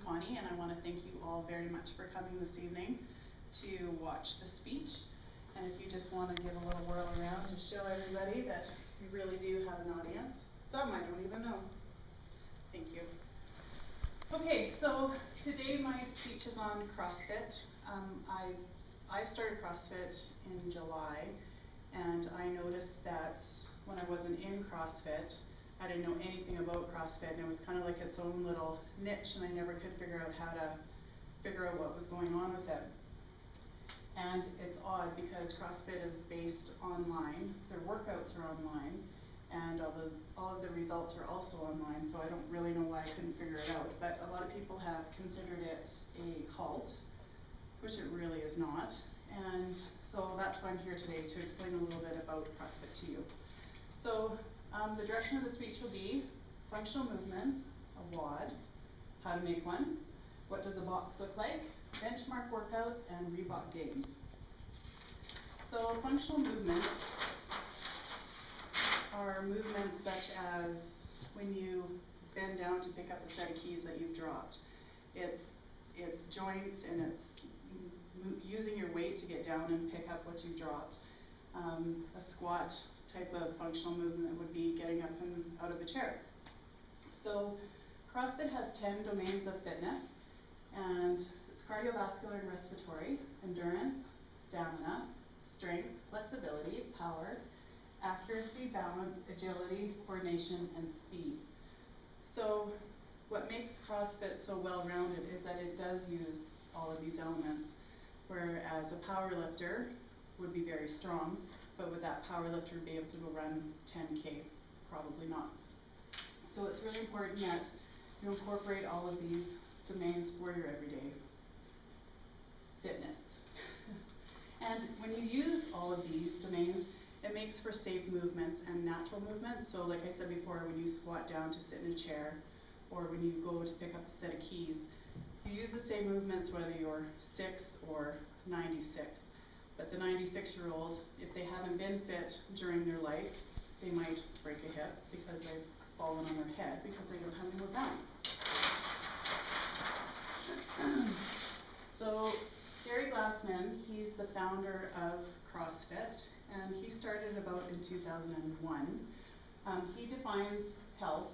Connie, and I want to thank you all very much for coming this evening to watch the speech. And if you just want to give a little whirl around to show everybody that you really do have an audience. Some I don't even know. Thank you. Okay, so today my speech is on CrossFit. I started CrossFit in July, and I noticed that when I wasn't in CrossFit, I didn't know anything about CrossFit, and it was kind of like its own little niche, and I never could figure out how to figure out what was going on with it. And it's odd because CrossFit is based online, their workouts are online, and all of the results are also online, so I don't really know why I couldn't figure it out. But a lot of people have considered it a cult, which it really is not. And so that's why I'm here today, to explain a little bit about CrossFit to you. So the direction of the speech will be functional movements, a WOD, how to make one, what does a box look like, benchmark workouts, and Reebok games. So functional movements are movements such as when you bend down to pick up a set of keys that you've dropped. It's joints, and it's using your weight to get down and pick up what you've dropped. A squat type of functional movement would be getting up and out of a chair. So CrossFit has 10 domains of fitness, and it's cardiovascular and respiratory, endurance, stamina, strength, flexibility, power, accuracy, balance, agility, coordination, and speed. So what makes CrossFit so well-rounded is that it does use all of these elements, whereas a power lifter would be very strong, but would that power lifter be able to go run 10K? Probably not. So it's really important that you incorporate all of these domains for your everyday fitness. And when you use all of these domains, it makes for safe movements and natural movements. So like I said before, when you squat down to sit in a chair, or when you go to pick up a set of keys, you use the same movements whether you're 6 or 96. But the 96-year-old, if they haven't been fit during their life, they might break a hip because they've fallen on their head because they don't have any more balance. So Gary Glassman, he's the founder of CrossFit, and he started about in 2001. He defines health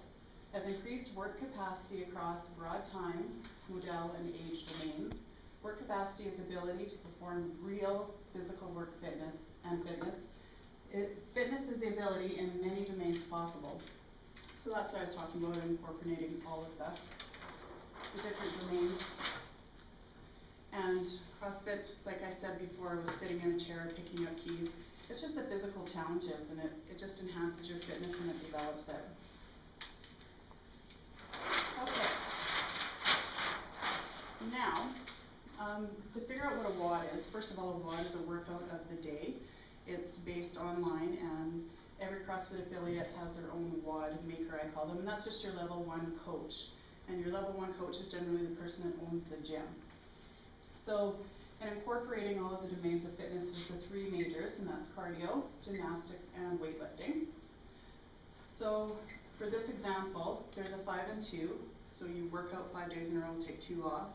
as increased work capacity across broad time, modal, and age domains. Work capacity is ability to perform real physical work fitness. Fitness is the ability in many domains possible. So that's what I was talking about, incorporating all of the different domains. And CrossFit, like I said before, was sitting in a chair picking up keys. It's just the physical challenges, and it just enhances your fitness and it develops it. Okay. Now, to figure out what a WOD is, first of all, a WOD is a workout of the day. It's based online, and every CrossFit affiliate has their own WOD maker, I call them, and that's just your level 1 coach. And your level 1 coach is generally the person that owns the gym. So, and incorporating all of the domains of fitness is the 3 majors, and that's cardio, gymnastics, and weightlifting. So, for this example, there's a 5 and 2, so you work out 5 days in a row, take 2 off.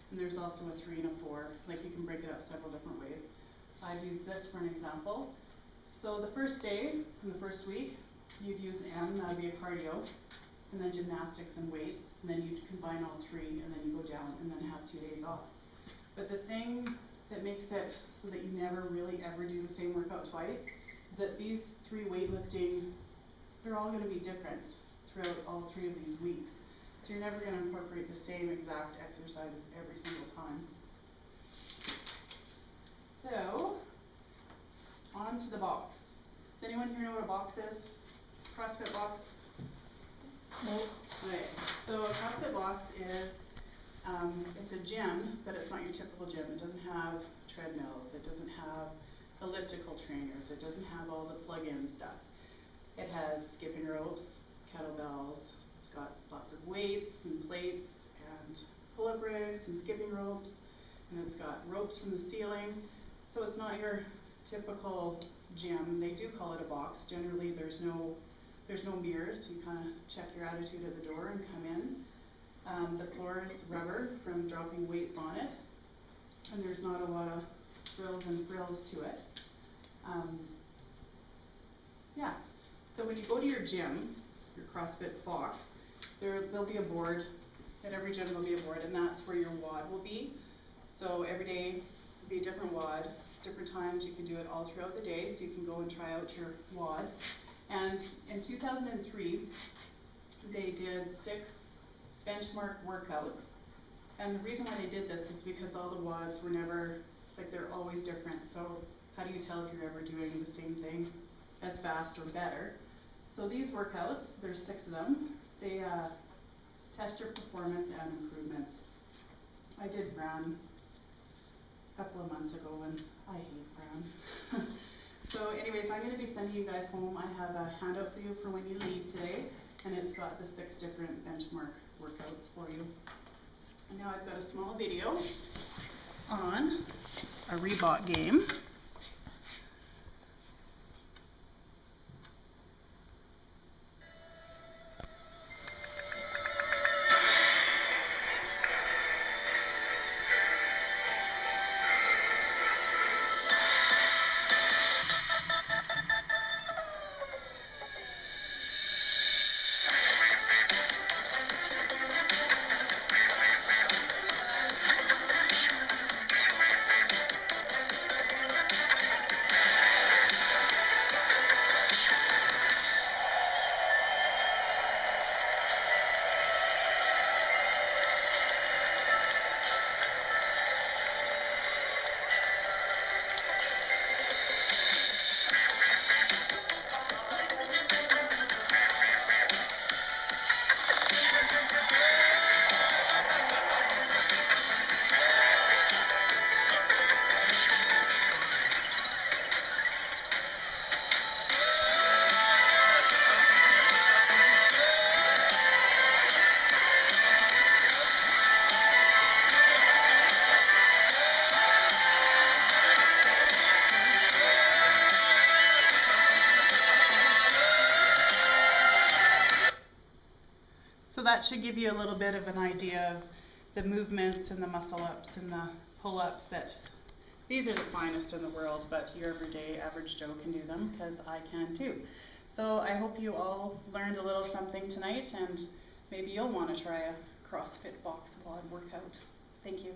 And there's also a 3 and a 4, like you can break it up several different ways. I've used this for an example. So the first day, in the first week, you'd use M, that would be a cardio, and then gymnastics and weights, and then you'd combine all 3, and then you go down, and then have 2 days off. But the thing that makes it so that you never really ever do the same workout twice is that these 3 weightlifting, they're all going to be different throughout all 3 of these weeks. So you're never going to incorporate the same exact exercises every single time. So, on to the box. Does anyone here know what a box is? CrossFit box? Nope. Okay, so a CrossFit box is, it's a gym, but it's not your typical gym. It doesn't have treadmills, it doesn't have elliptical trainers, it doesn't have all the plug-in stuff. It has skipping ropes, kettlebells, it's got lots of weights and plates and pull-up rigs and skipping ropes, and it's got ropes from the ceiling. So it's not your typical gym. They do call it a box. Generally there's no mirrors. You kind of check your attitude at the door and come in. The floor is rubber from dropping weights on it, and there's not a lot of frills and frills to it. Yeah, so when you go to your gym, your CrossFit box, there'll be a board. At every gym there'll be a board, and that's where your WOD will be. So every day will be a different WOD, different times. You can do it all throughout the day, so you can go and try out your WOD. And in 2003, they did 6 benchmark workouts. And the reason why they did this is because all the WODs were never, like, they're always different. So how do you tell if you're ever doing the same thing as fast or better? So these workouts, there's 6 of them. They test your performance and improvements. I did Brown a couple of months ago, and I hate Brown. So anyways, I'm going to be sending you guys home. I have a handout for you for when you leave today, and it's got the 6 different benchmark workouts for you. And now I've got a small video on a Reebok game. So that should give you a little bit of an idea of the movements and the muscle ups and the pull-ups. That these are the finest in the world, but your everyday average Joe can do them, because I can too. So I hope you all learned a little something tonight, and maybe you'll want to try a CrossFit box WOD workout. Thank you.